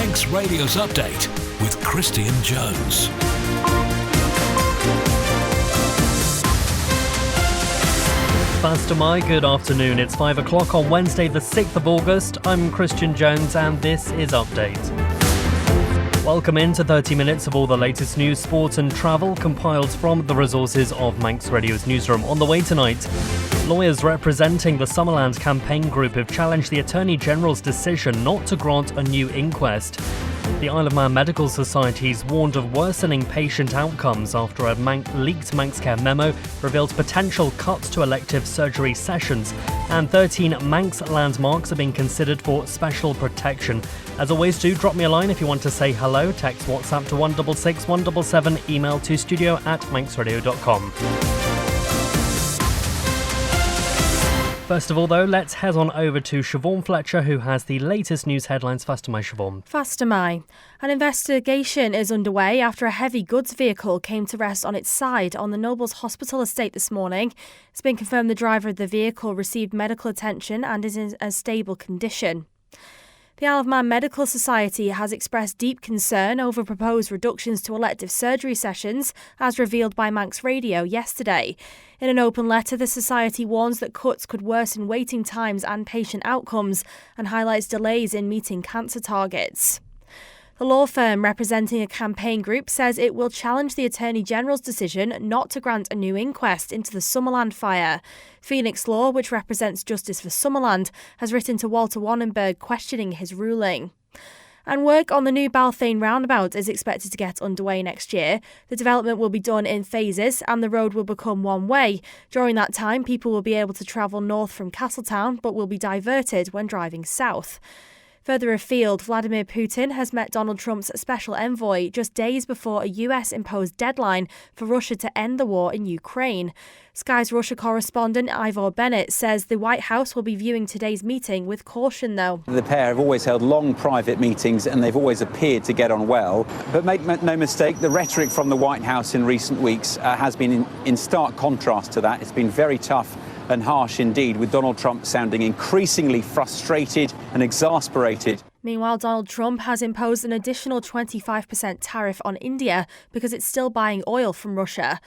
Manx Radio's Update with Christian Jones. Faster my good afternoon. It's 5 o'clock on Wednesday the 6th of August. I'm Christian Jones and this is Update. Welcome into 30 minutes of all the latest news, sport and travel compiled from the resources of Manx Radio's newsroom. On the way tonight, lawyers representing the Summerland Campaign Group have challenged the Attorney General's decision not to grant a new inquest. The Isle of Man Medical Society's warned of worsening patient outcomes after a leaked Manx Care memo revealed potential cuts to elective surgery sessions, and 13 Manx landmarks are being considered for special protection. As always, do drop me a line if you want to say hello. Text WhatsApp to 166 177, email to studio@manxradio.com. First of all, though, let's head on over to Siobhan Fletcher, who has the latest news headlines. Faster my, Siobhan. Faster my. An investigation is underway after a heavy goods vehicle came to rest on its side on the Nobles Hospital estate this morning. It's been confirmed the driver of the vehicle received medical attention and is in a stable condition. The Isle of Man Medical Society has expressed deep concern over proposed reductions to elective surgery sessions, as revealed by Manx Radio yesterday. In an open letter, the Society warns that cuts could worsen waiting times and patient outcomes and highlights delays in meeting cancer targets. The law firm representing a campaign group says it will challenge the Attorney General's decision not to grant a new inquest into the Summerland fire. Phoenix Law, which represents Justice for Summerland, has written to Walter Wannenberg questioning his ruling. And work on the new Balthain roundabout is expected to get underway next year. The development will be done in phases and the road will become one way. During that time, people will be able to travel north from Castletown but will be diverted when driving south. Further afield, Vladimir Putin has met Donald Trump's special envoy just days before a US-imposed deadline for Russia to end the war in Ukraine. Sky's Russia correspondent Ivor Bennett says the White House will be viewing today's meeting with caution, though. The pair have always held long private meetings and they've always appeared to get on well. But make no mistake, the rhetoric from the White House in recent weeks has been in stark contrast to that. It's been very tough and harsh indeed, with Donald Trump sounding increasingly frustrated and exasperated. Meanwhile, Donald Trump has imposed an additional 25% tariff on India because it's still buying oil from Russia.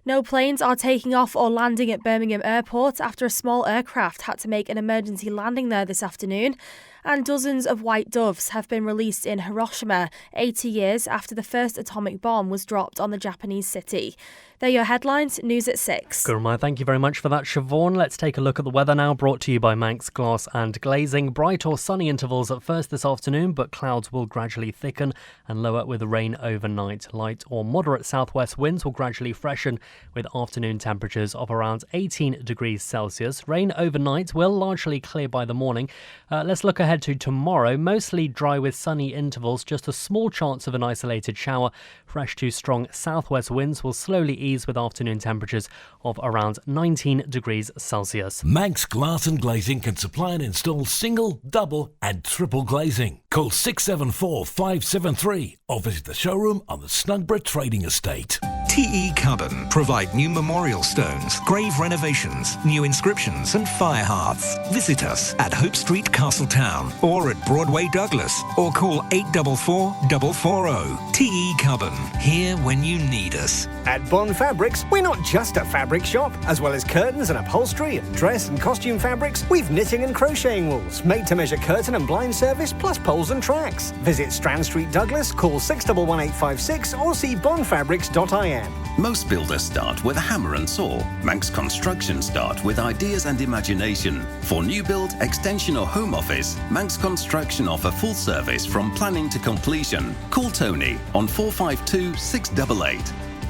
No planes are taking off or landing at Birmingham Airport after a small aircraft had to make an emergency landing there this afternoon. And dozens of white doves have been released in Hiroshima, 80 years after the first atomic bomb was dropped on the Japanese city. They're your headlines. News at 6. Gurmai, thank you very much for that, Siobhan. Let's take a look at the weather now, brought to you by Manx Glass and Glazing. Bright or sunny intervals at first this afternoon, but clouds will gradually thicken and lower with rain overnight. Light or moderate southwest winds will gradually freshen with afternoon temperatures of around 18 degrees Celsius. Rain overnight will largely clear by the morning. Let's look ahead to tomorrow. Mostly dry with sunny intervals, just a small chance of an isolated shower. Fresh to strong southwest winds will slowly ease with afternoon temperatures of around 19 degrees Celsius. Manx Glass and Glazing can supply and install single, double and triple glazing. Call 674 573 or visit the showroom on the Snugborough Trading Estate. TE Carbon provide new memorial stones, grave renovations, new inscriptions and fire hearths. Visit us at Hope Street, Castletown or at Broadway, Douglas, or call 844 440. TE Carbon, here when you need us. At Bond Fabrics, we're not just a fabric shop. As well as curtains and upholstery and dress and costume fabrics, we've knitting and crocheting wools, made-to-measure curtain and blind service, plus poles and tracks. Visit Strand Street, Douglas, call 611856 or see bondfabrics.in. Most builders start with a hammer and saw. Manx Construction start with ideas and imagination. For new build, extension or home office, Manx Construction offer full service from planning to completion. Call Tony on 452 688.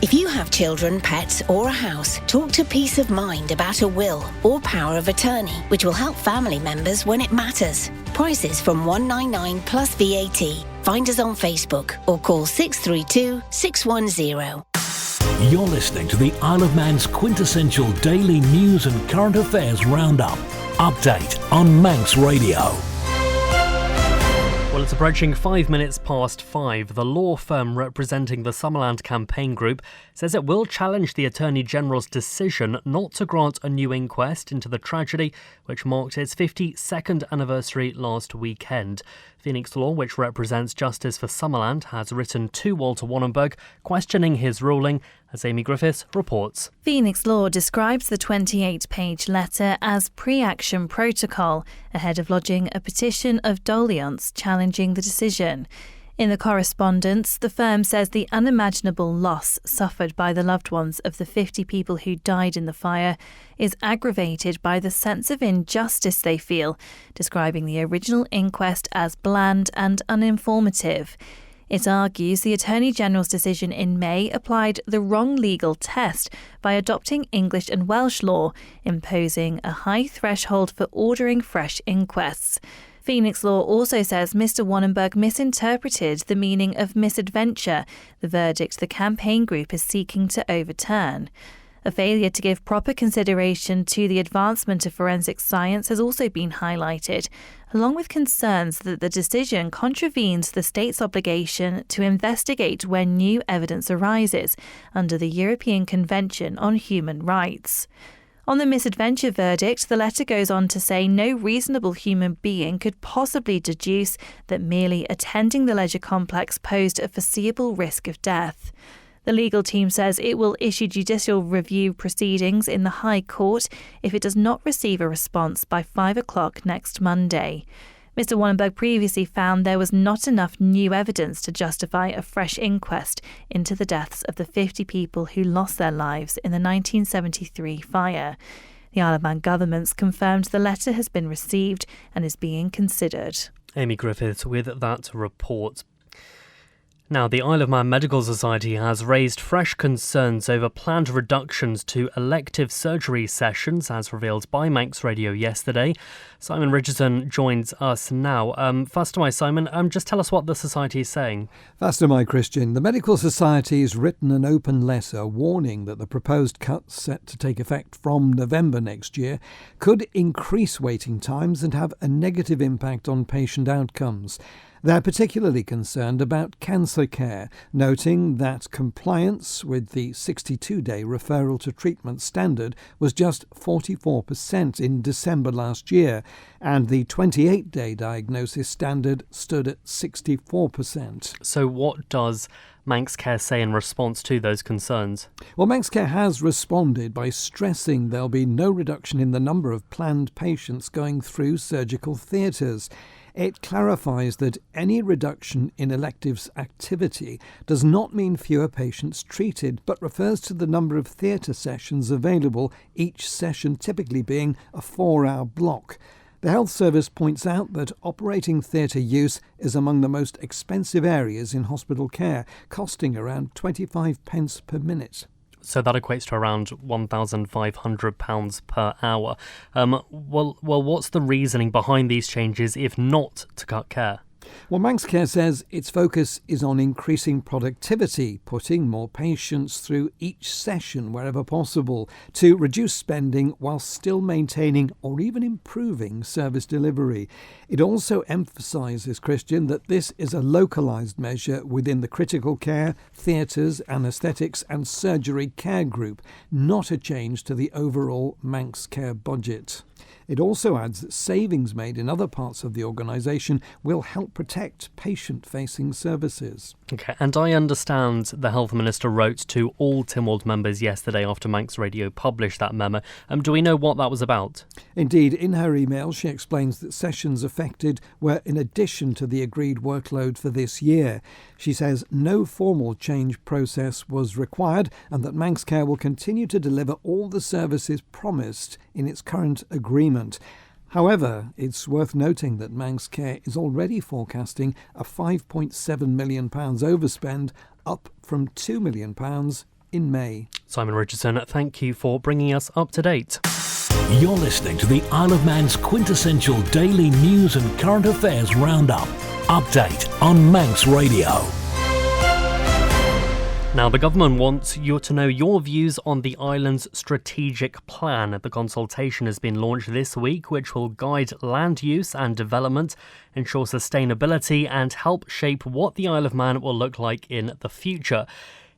If you have children, pets or a house, talk to Peace of Mind about a will or power of attorney, which will help family members when it matters. Prices from $199 plus VAT. Find us on Facebook or call 632 610. You're listening to the Isle of Man's quintessential daily news and current affairs roundup. Update on Manx Radio. Well, it's approaching 5 minutes past 5. The law firm representing the Summerland Campaign Group says it will challenge the Attorney General's decision not to grant a new inquest into the tragedy which marked its 52nd anniversary last weekend. Phoenix Law, which represents Justice for Summerland, has written to Walter Wannenberg questioning his ruling, as Amy Griffiths reports. Phoenix Law describes the 28-page letter as pre-action protocol ahead of lodging a petition of doliance challenging the decision. In the correspondence, the firm says the unimaginable loss suffered by the loved ones of the 50 people who died in the fire is aggravated by the sense of injustice they feel, describing the original inquest as bland and uninformative. It argues the Attorney General's decision in May applied the wrong legal test by adopting English and Welsh law, imposing a high threshold for ordering fresh inquests. Phoenix Law also says Mr. Wannenberg misinterpreted the meaning of misadventure, the verdict the campaign group is seeking to overturn. A failure to give proper consideration to the advancement of forensic science has also been highlighted, along with concerns that the decision contravenes the state's obligation to investigate when new evidence arises under the European Convention on Human Rights. On the misadventure verdict, the letter goes on to say no reasonable human being could possibly deduce that merely attending the leisure complex posed a foreseeable risk of death. The legal team says it will issue judicial review proceedings in the High Court if it does not receive a response by 5 o'clock next Monday. Mr. Wannenberg previously found there was not enough new evidence to justify a fresh inquest into the deaths of the 50 people who lost their lives in the 1973 fire. The Isle of Man government's confirmed the letter has been received and is being considered. Amy Griffiths with that report. Now, the Isle of Man Medical Society has raised fresh concerns over planned reductions to elective surgery sessions, as revealed by Manx Radio yesterday. Simon Richardson joins us now. First of all, Simon, just tell us what the Society is saying. First of all, Christian, the Medical Society has written an open letter warning that the proposed cuts set to take effect from November next year could increase waiting times and have a negative impact on patient outcomes. They're particularly concerned about cancer care, noting that compliance with the 62-day referral to treatment standard was just 44% in December last year, and the 28-day diagnosis standard stood at 64%. So what does Manx Care say in response to those concerns? Well, Manx Care has responded by stressing there'll be no reduction in the number of planned patients going through surgical theatres. It clarifies that any reduction in electives activity does not mean fewer patients treated, but refers to the number of theatre sessions available, each session typically being a 4-hour block. The Health Service points out that operating theatre use is among the most expensive areas in hospital care, costing around 25 pence per minute. So that equates to around £1,500 per hour. Well, what's the reasoning behind these changes if not to cut care? Well, Manx Care says its focus is on increasing productivity, putting more patients through each session wherever possible, to reduce spending while still maintaining or even improving service delivery. It also emphasises, Christian, that this is a localised measure within the critical care, theatres, anaesthetics and surgery care group, not a change to the overall Manx Care budget. It also adds that savings made in other parts of the organisation will help protect patient-facing services. OK, and I understand the Health Minister wrote to all Tynwald members yesterday after Manx Radio published that memo. Do we know what that was about? Indeed, in her email she explains that sessions affected were in addition to the agreed workload for this year. She says no formal change process was required and that Manx Care will continue to deliver all the services promised in its current agreement. However, it's worth noting that Manx Care is already forecasting a £5.7 million overspend, up from £2 million in May. Simon Richardson, thank you for bringing us up to date. You're listening to the Isle of Man's quintessential daily news and current affairs roundup. Update on Manx Radio. Now, the government wants you to know your views on the island's strategic plan. The consultation has been launched this week, which will guide land use and development, ensure sustainability and help shape what the Isle of Man will look like in the future.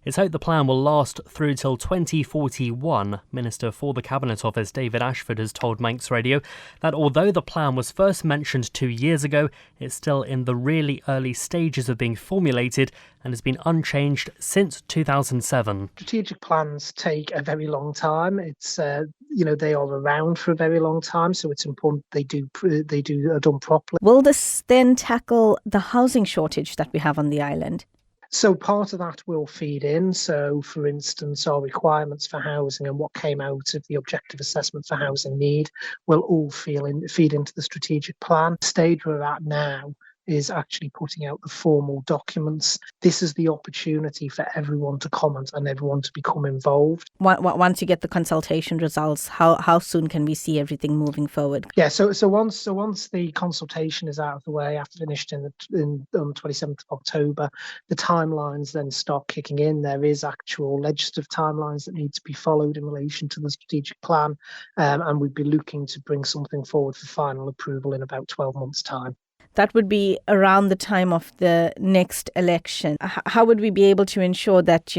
It's hoped the plan will last through till 2041. Minister for the Cabinet Office David Ashford has told Manx Radio that although the plan was first mentioned 2 years ago, it's still in the really early stages of being formulated and has been unchanged since 2007. Strategic plans take a very long time. It's they are around for a very long time, so it's important are done properly. Will this then tackle the housing shortage that we have on the island? So part of that will feed in. So, for instance, our requirements for housing and what came out of the objective assessment for housing need will all feed into the strategic plan. The stage we're at now is actually putting out the formal documents. This is the opportunity for everyone to comment and everyone to become involved. Once you get the consultation results, how soon can we see everything moving forward? Yeah, so once the consultation is out of the way, after finished on the 27th of October, the timelines then start kicking in. There is actual legislative timelines that need to be followed in relation to the strategic plan, and we'd be looking to bring something forward for final approval in about 12 months' time. That would be around the time of the next election. How would we be able to ensure that,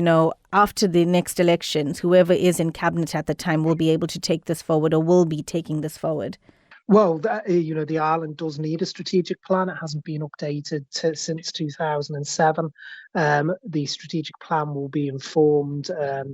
after the next elections, whoever is in cabinet at the time will be able to take this forward or will be taking this forward? Well, the island does need a strategic plan. It hasn't been updated since 2007. The strategic plan will be informed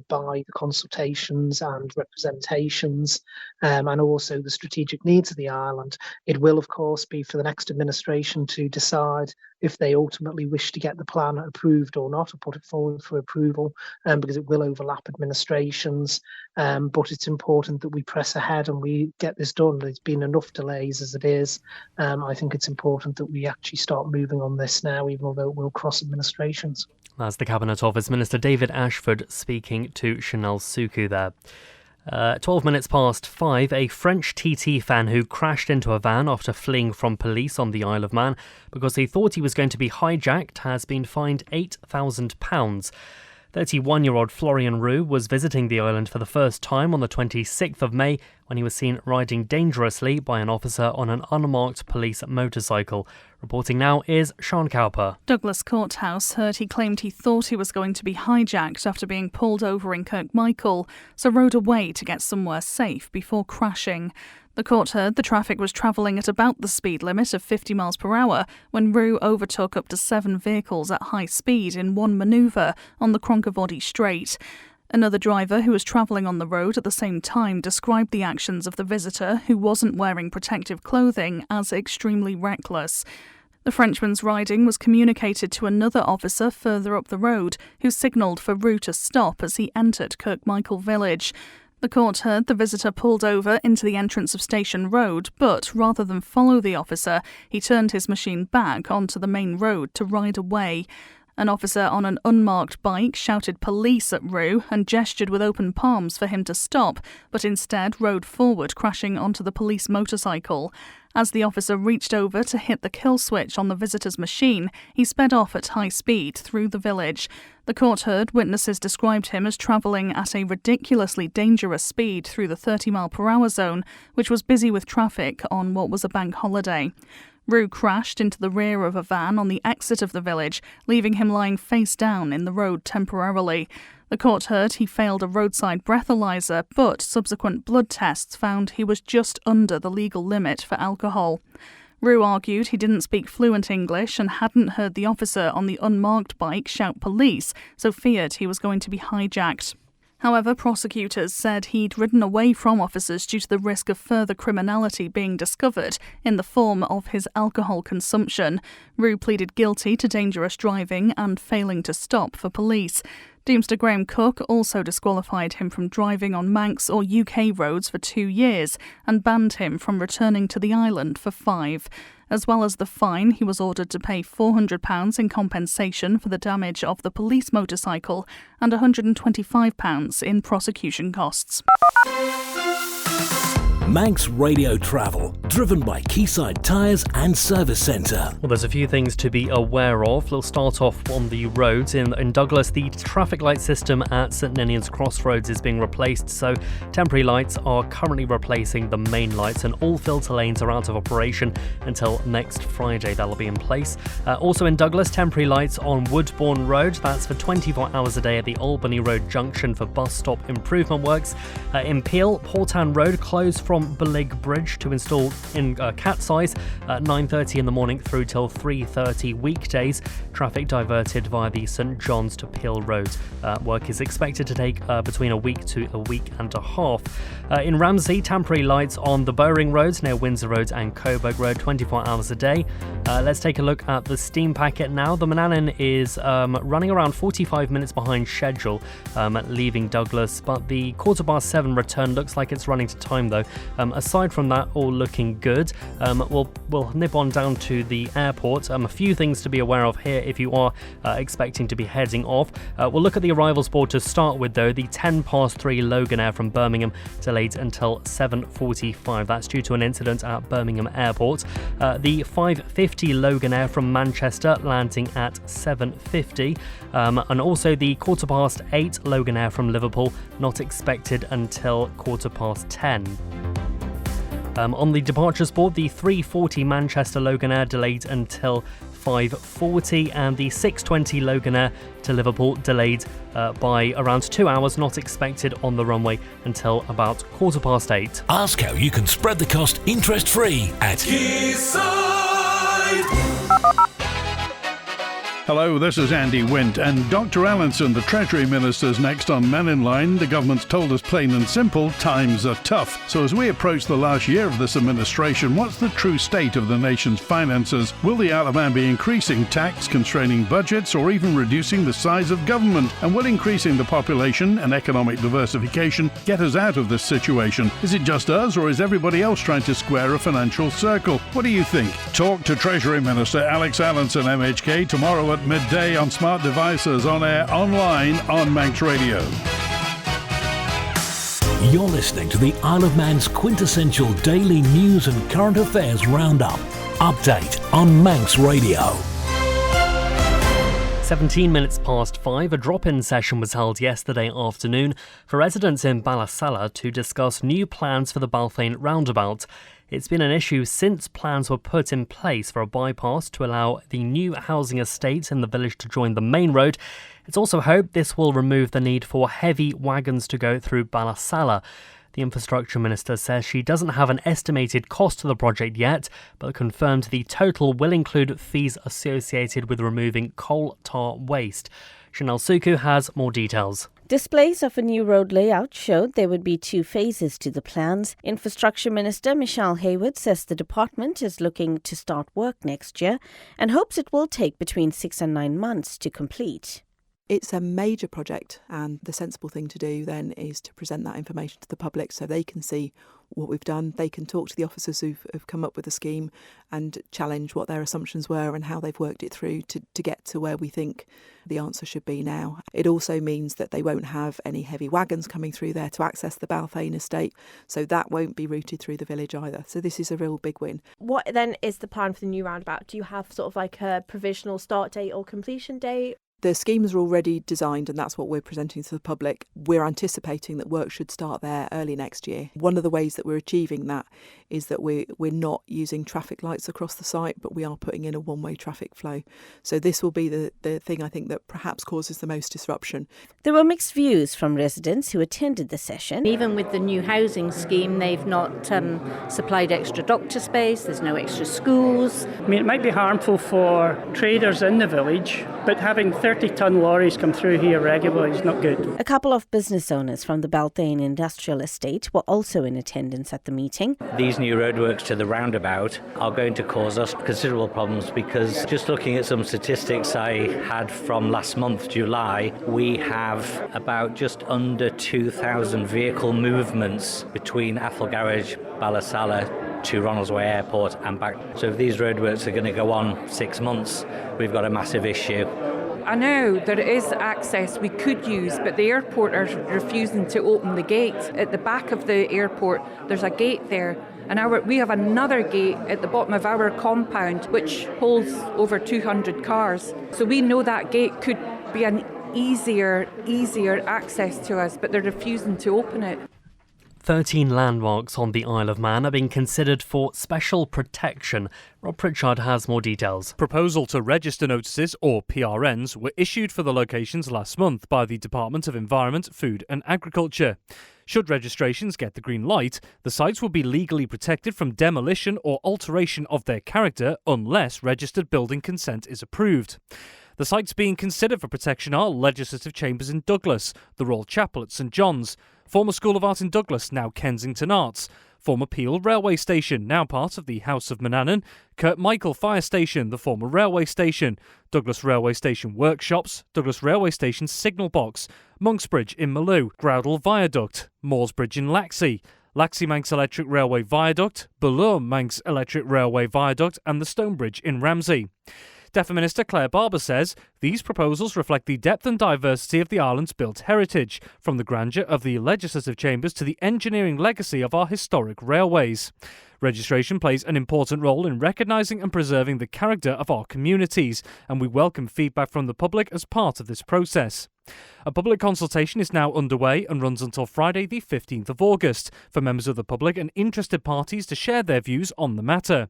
by the consultations and representations and also the strategic needs of the island. It will, of course, be for the next administration to decide if they ultimately wish to get the plan approved or not, or put it forward for approval, because it will overlap administrations. But it's important that we press ahead and we get this done. There's been enough delays as it is. I think it's important that we actually start moving on this now, even though it will cross administrations. That's the Cabinet Office Minister David Ashford speaking to Chanel Suku there. 12 minutes past 5, a French TT fan who crashed into a van after fleeing from police on the Isle of Man because he thought he was going to be hijacked has been fined £8,000. 31-year-old Florian Roux was visiting the island for the first time on the 26th of May when he was seen riding dangerously by an officer on an unmarked police motorcycle. Reporting now is Sean Cowper. Douglas Courthouse heard he claimed he thought he was going to be hijacked after being pulled over in Kirkmichael, so rode away to get somewhere safe before crashing. The court heard the traffic was travelling at about the speed limit of 50 miles per hour when Roux overtook up to 7 vehicles at high speed in one manoeuvre on the Cronkervoddy Strait. Another driver who was travelling on the road at the same time described the actions of the visitor, who wasn't wearing protective clothing, as extremely reckless. The Frenchman's riding was communicated to another officer further up the road, who signalled for Roux to stop as he entered Kirkmichael village. The court heard the visitor pulled over into the entrance of Station Road, but rather than follow the officer, he turned his machine back onto the main road to ride away. An officer on an unmarked bike shouted police at Roux and gestured with open palms for him to stop, but instead rode forward, crashing onto the police motorcycle. As the officer reached over to hit the kill switch on the visitor's machine, he sped off at high speed through the village. The court heard witnesses described him as travelling at a ridiculously dangerous speed through the 30-mile-per-hour zone, which was busy with traffic on what was a bank holiday. Roux crashed into the rear of a van on the exit of the village, leaving him lying face down in the road temporarily. The court heard he failed a roadside breathalyser, but subsequent blood tests found he was just under the legal limit for alcohol. Roux argued he didn't speak fluent English and hadn't heard the officer on the unmarked bike shout police, so feared he was going to be hijacked. However, prosecutors said he'd ridden away from officers due to the risk of further criminality being discovered in the form of his alcohol consumption. Roux pleaded guilty to dangerous driving and failing to stop for police. Deemster Graham Cook also disqualified him from driving on Manx or UK roads for 2 years and banned him from returning to the island for 5. As well as the fine, he was ordered to pay £400 in compensation for the damage of the police motorcycle and £125 in prosecution costs. Manx Radio Travel, driven by Quayside Tyres and Service Centre. Well, there's a few things to be aware of. We'll start off on the roads. In Douglas, the traffic light system at St Ninian's Crossroads is being replaced, so temporary lights are currently replacing the main lights, and all filter lanes are out of operation until next Friday. That'll be in place. Also in Douglas, temporary lights on Woodbourne Road. That's for 24 hours a day at the Albany Road junction for bus stop improvement works. In Peel, Portan Road closed from Belig Bridge to install in cat size at 9:30 in the morning through till 3:30 weekdays. Traffic diverted via the St John's to Peel Road. Work is expected to take between a week to a week and a half. In Ramsey, temporary lights on the Bowring Road near Windsor Road and Coburg Road, 24 hours a day. Let's take a look at the steam packet now. The Manannan is running around 45 minutes behind schedule, leaving Douglas, but the 7:15 return looks like it's running to time though. Aside from that, all looking good. We'll nip on down to the airport. A few things to be aware of here if you are expecting to be heading off. We'll look at the arrivals board to start with though. The 3:10 Logan Air from Birmingham delayed until 7:45. That's due to an incident at Birmingham Airport. The 5:50 Logan Air from Manchester landing at 7:50. And also the 8:15 Logan Air from Liverpool not expected until 10:15. On the departures board, the 3:40 Manchester Logan Air delayed until 5:40, and the 6:20 Logan Air to Liverpool delayed by around 2 hours, not expected on the runway until about 8:15. Ask how you can spread the cost interest-free at Quayside. Hello, this is Andy Wint, and Dr. Allinson, the Treasury Minister's next on Men in Line. The government's told us plain and simple, times are tough. So as we approach the last year of this administration, what's the true state of the nation's finances? Will the Outlaw be increasing tax, constraining budgets, or even reducing the size of government? And will increasing the population and economic diversification get us out of this situation? Is it just us, or is everybody else trying to square a financial circle? What do you think? Talk to Treasury Minister Alex Allinson, MHK, tomorrow at midday on smart devices, on air, online, on Manx Radio. You're listening to the Isle of Man's quintessential daily news and current affairs roundup. Update on Manx Radio. 17 minutes past 5, a drop-in session was held yesterday afternoon for residents in Ballasalla to discuss new plans for the Balfane roundabout. It's been an issue since plans were put in place for a bypass to allow the new housing estate in the village to join the main road. It's also hoped this will remove the need for heavy wagons to go through Ballasalla. The Infrastructure Minister says she doesn't have an estimated cost to the project yet, but confirmed the total will include fees associated with removing coal tar waste. Chanel Suku has more details. Displays of a new road layout showed there would be 2 phases to the plans. Infrastructure Minister Michelle Hayward says the department is looking to start work next year and hopes it will take between 6 and 9 months to complete. It's a major project, and the sensible thing to do then is to present that information to the public so they can see what we've done. They can talk to the officers who've come up with the scheme and challenge what their assumptions were and how they've worked it through to get to where we think the answer should be now. It also means that they won't have any heavy wagons coming through there to access the Balfane estate, so that won't be routed through the village either. So this is a real big win. What then is the plan for the new roundabout? Do you have sort of like a provisional start date or completion date? The schemes are already designed, and that's what we're presenting to the public. We're anticipating that work should start there early next year. One of the ways that we're achieving that is that we're not using traffic lights across the site, but we are putting in a one-way traffic flow. So this will be the thing I think that perhaps causes the most disruption. There were mixed views from residents who attended the session. Even with the new housing scheme, they've not supplied extra doctor space, there's no extra schools. I mean, it might be harmful for traders in the village, but having 30-tonne lorries come through here regularly is not good. A couple of business owners from the Balfane Industrial Estate were also in attendance at the meeting. These new roadworks to the roundabout are going to cause us considerable problems because just looking at some statistics I had from last month, July, we have about just under 2,000 vehicle movements between Athol Garage, Ballasalla to Ronaldsway Airport and back. So if these roadworks are going to go on 6 months, we've got a massive issue. I know there is access we could use, but the airport are refusing to open the gate. At the back of the airport, there's a gate there. And we have another gate at the bottom of our compound which holds over 200 cars. So we know that gate could be an easier access to us, but they're refusing to open it. 13 landmarks on the Isle of Man are being considered for special protection. Rob Pritchard has more details. Proposal to register notices, or PRNs, were issued for the locations last month by the Department of Environment, Food and Agriculture. Should registrations get the green light, the sites will be legally protected from demolition or alteration of their character unless registered building consent is approved. The sites being considered for protection are Legislative Chambers in Douglas, the Royal Chapel at St John's, former School of Art in Douglas, now Kensington Arts, former Peel Railway Station, now part of the House of Manannan, Kirkmichael Fire Station, the former railway station, Douglas Railway Station Workshops, Douglas Railway Station Signal Box, Monksbridge in Maloo, Groudle Viaduct, Moorsbridge in Laxey, Manx Electric Railway Viaduct, Ballure Manx Electric Railway Viaduct and the Stonebridge in Ramsey. DEFRA Minister Claire Barber says these proposals reflect the depth and diversity of the island's built heritage, from the grandeur of the legislative chambers to the engineering legacy of our historic railways. Registration plays an important role in recognising and preserving the character of our communities, and we welcome feedback from the public as part of this process. A public consultation is now underway and runs until Friday the 15th of August for members of the public and interested parties to share their views on the matter.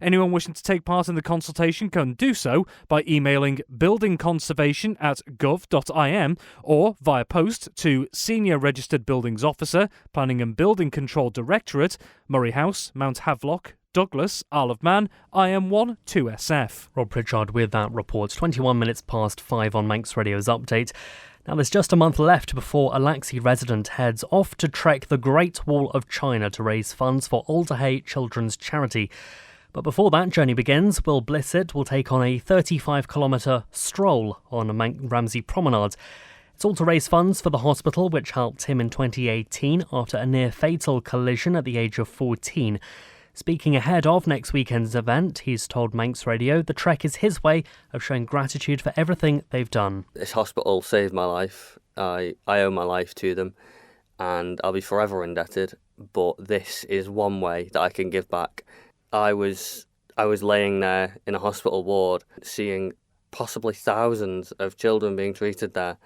Anyone wishing to take part in the consultation can do so by emailing buildingconservation@gov.im or via post to Senior Registered Buildings Officer, Planning and Building Control Directorate, Murray House, Mount Havelock, Douglas, Isle of Man, IM1 2SF. Rob Pritchard with that report. 21 minutes past 5 on Manx Radio's Update. Now, there's just a month left before a Laxey resident heads off to trek the Great Wall of China to raise funds for Alderhay Children's Charity. But before that journey begins, Will Blissett will take on a 35-kilometre stroll on Ramsey Promenade. It's all to raise funds for the hospital, which helped him in 2018 after a near-fatal collision at the age of 14. Speaking ahead of next weekend's event, he's told Manx Radio the trek is his way of showing gratitude for everything they've done. This hospital saved my life. I owe my life to them and I'll be forever indebted, but this is one way that I can give back. I was laying there in a hospital ward seeing possibly thousands of children being treated there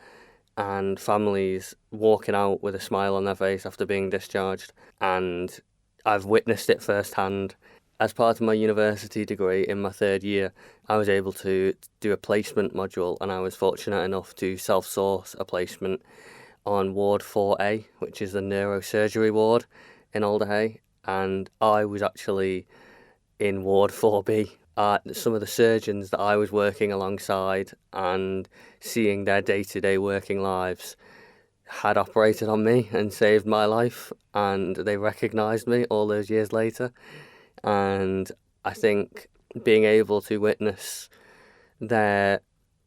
and families walking out with a smile on their face after being discharged, and I've witnessed it firsthand. As part of my university degree in my third year, I was able to do a placement module, and I was fortunate enough to self-source a placement on Ward 4A, which is the neurosurgery ward in Alderhay, and I was actually in Ward 4B. Some of the surgeons that I was working alongside and seeing their day-to-day working lives had operated on me and saved my life, and they recognised me all those years later. And I think being able to witness their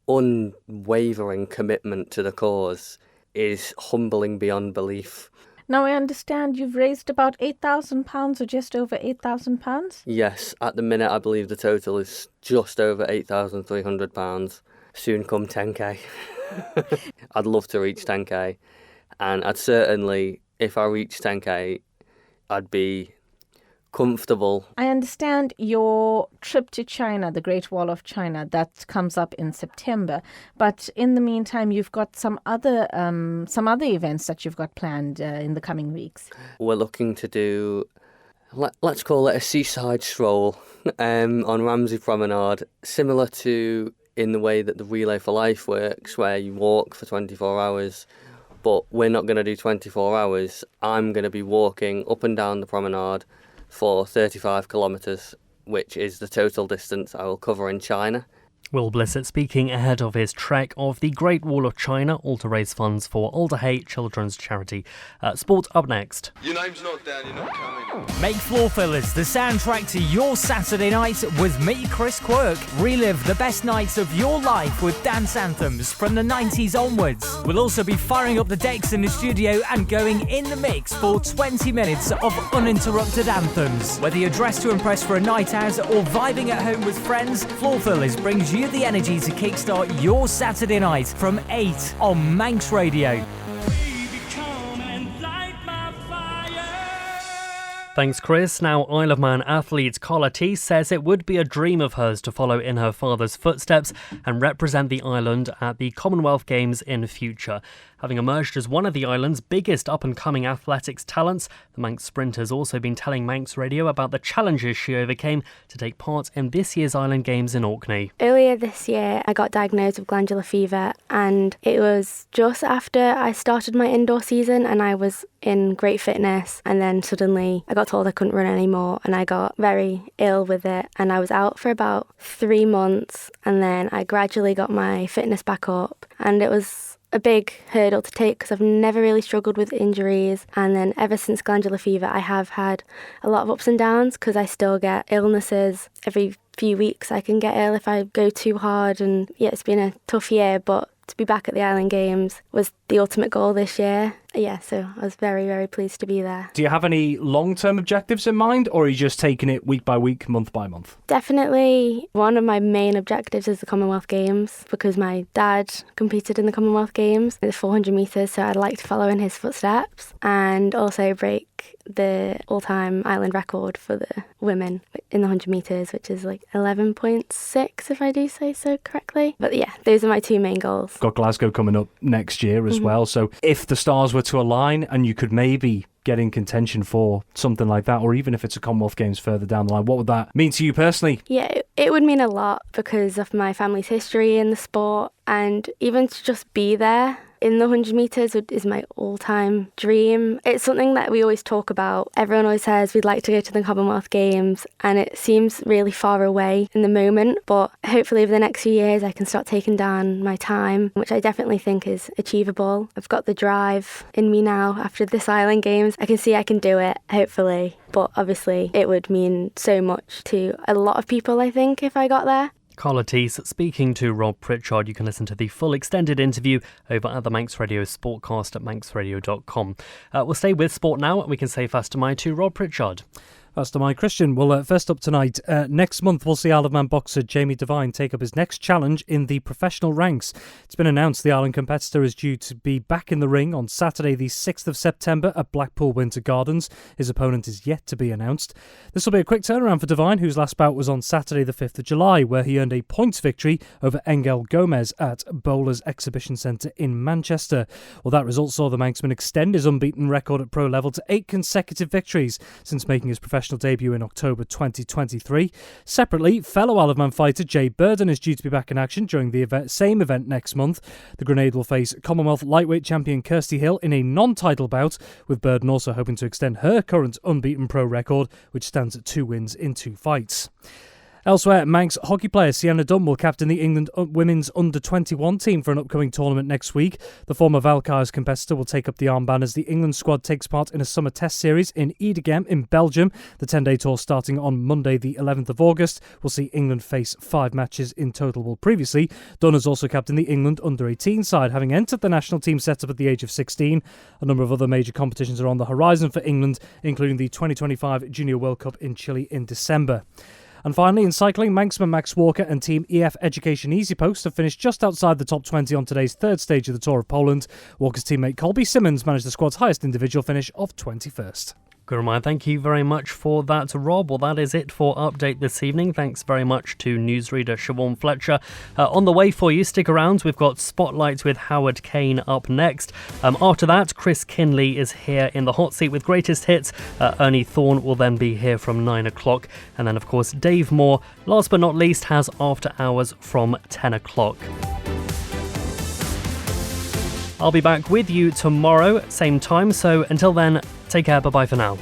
unwavering commitment to the cause is humbling beyond belief. Now, I understand you've raised about £8,000 or just over £8,000? Yes, at the minute I believe the total is just over £8,300. Soon come 10k. I'd love to reach 10k, and I'd certainly, if I reach 10k, I'd be comfortable. I understand your trip to China, the Great Wall of China, that comes up in September. But in the meantime, you've got some other events that you've got planned in the coming weeks. We're looking to do, let's call it a seaside stroll on Ramsey Promenade, similar to in the way that the Relay for Life works, where you walk for 24 hours. But we're not going to do 24 hours. I'm going to be walking up and down the promenade for 35 kilometres, which is the total distance I will cover in China. Will Blissett speaking ahead of his trek of the Great Wall of China, all to raise funds for Alderhay Children's Charity. Sport up next. Your name's not down, you're not coming. Make Floor Fillers the soundtrack to your Saturday night with me, Chris Quirk. Relive the best nights of your life with dance anthems from the 90s onwards. We'll also be firing up the decks in the studio and going in the mix for 20 minutes of uninterrupted anthems. Whether you're dressed to impress for a night out or vibing at home with friends, Floor Fillers brings you the energy to kickstart your Saturday night from 8 on Manx Radio. Thanks, Chris. Now, Isle of Man athlete Carla T says it would be a dream of hers to follow in her father's footsteps and represent the island at the Commonwealth Games in future. Having emerged as one of the island's biggest up-and-coming athletics talents, the Manx sprinter has also been telling Manx Radio about the challenges she overcame to take part in this year's Island Games in Orkney. Earlier this year, I got diagnosed with glandular fever, and it was just after I started my indoor season and I was in great fitness, and then suddenly I got told I couldn't run anymore and I got very ill with it, and I was out for about 3 months, and then I gradually got my fitness back up, and it was a big hurdle to take because I've never really struggled with injuries, and then ever since glandular fever I have had a lot of ups and downs because I still get illnesses. Every few weeks I can get ill if I go too hard, and yeah, it's been a tough year, but to be back at the Island Games was the ultimate goal this year. Yeah, so I was very, very pleased to be there. Do you have any long-term objectives in mind, or are you just taking it week by week, month by month? Definitely one of my main objectives is the Commonwealth Games, because my dad competed in the Commonwealth Games in the 400 metres, so I'd like to follow in his footsteps and also break the all-time island record for the women in the 100 metres, which is like 11.6 if I do say so correctly. But yeah, those are my two main goals. Got Glasgow coming up next year as well, so if the stars were to align and you could maybe get in contention for something like that, or even if it's a Commonwealth Games further down the line, what would that mean to you personally? Yeah, it would mean a lot because of my family's history in the sport, and even to just be there in the 100 metres is my all-time dream. It's something that we always talk about. Everyone always says we'd like to go to the Commonwealth Games, and it seems really far away in the moment, but hopefully over the next few years I can start taking down my time, which I definitely think is achievable. I've got the drive in me now after this Island Games. I can see I can do it, hopefully, but obviously it would mean so much to a lot of people, I think, if I got there. Carla Teese speaking to Rob Pritchard. You can listen to the full extended interview over at the Manx Radio Sportcast at manxradio.com. We'll stay with sport now, and we can say faster my to Rob Pritchard. Faster my Christian. Well, first up tonight, next month we'll see Isle of Man boxer Jamie Devine take up his next challenge in the professional ranks. It's been announced the Ireland competitor is due to be back in the ring on Saturday the 6th of September at Blackpool Winter Gardens. His opponent is yet to be announced. This will be a quick turnaround for Devine, whose last bout was on Saturday the 5th of July, where he earned a points victory over Engel Gomez at Bowlers Exhibition Centre in Manchester. Well, that result saw the Manxman extend his unbeaten record at pro level to 8 consecutive victories since making his professional debut in October 2023. Separately, fellow Isle of Man fighter Jay Burden is due to be back in action during the same event next month. The Grenade will face Commonwealth lightweight champion Kirsty Hill in a non-title bout, with Burden also hoping to extend her current unbeaten pro record, which stands at 2 wins in 2 fights. Elsewhere, Manx hockey player Sienna Dunn will captain the England women's under-21 team for an upcoming tournament next week. The former Valkyries competitor will take up the armband as the England squad takes part in a summer test series in Edegem in Belgium. The 10-day tour starting on Monday the 11th of August will see England face 5 matches in total. Well, previously, Dunn has also captained the England under-18 side, having entered the national team setup at the age of 16. A number of other major competitions are on the horizon for England, including the 2025 Junior World Cup in Chile in December. And finally, in cycling, Manxman Max Walker and Team EF Education Easy Post have finished just outside the top 20 on today's third stage of the Tour of Poland. Walker's teammate Colby Simmons managed the squad's highest individual finish of 21st. Good reminder. Thank you very much for that, Rob. Well, that is it for Update this evening. Thanks very much to newsreader Siobhan Fletcher. On the way for you, stick around. We've got Spotlight with Howard Kane up next. After that, Chris Kinley is here in the hot seat with Greatest Hits. Ernie Thorne will then be here from 9 o'clock. And then, of course, Dave Moore, last but not least, has After Hours from 10 o'clock. I'll be back with you tomorrow, same time. So until then, take care. Bye-bye for now.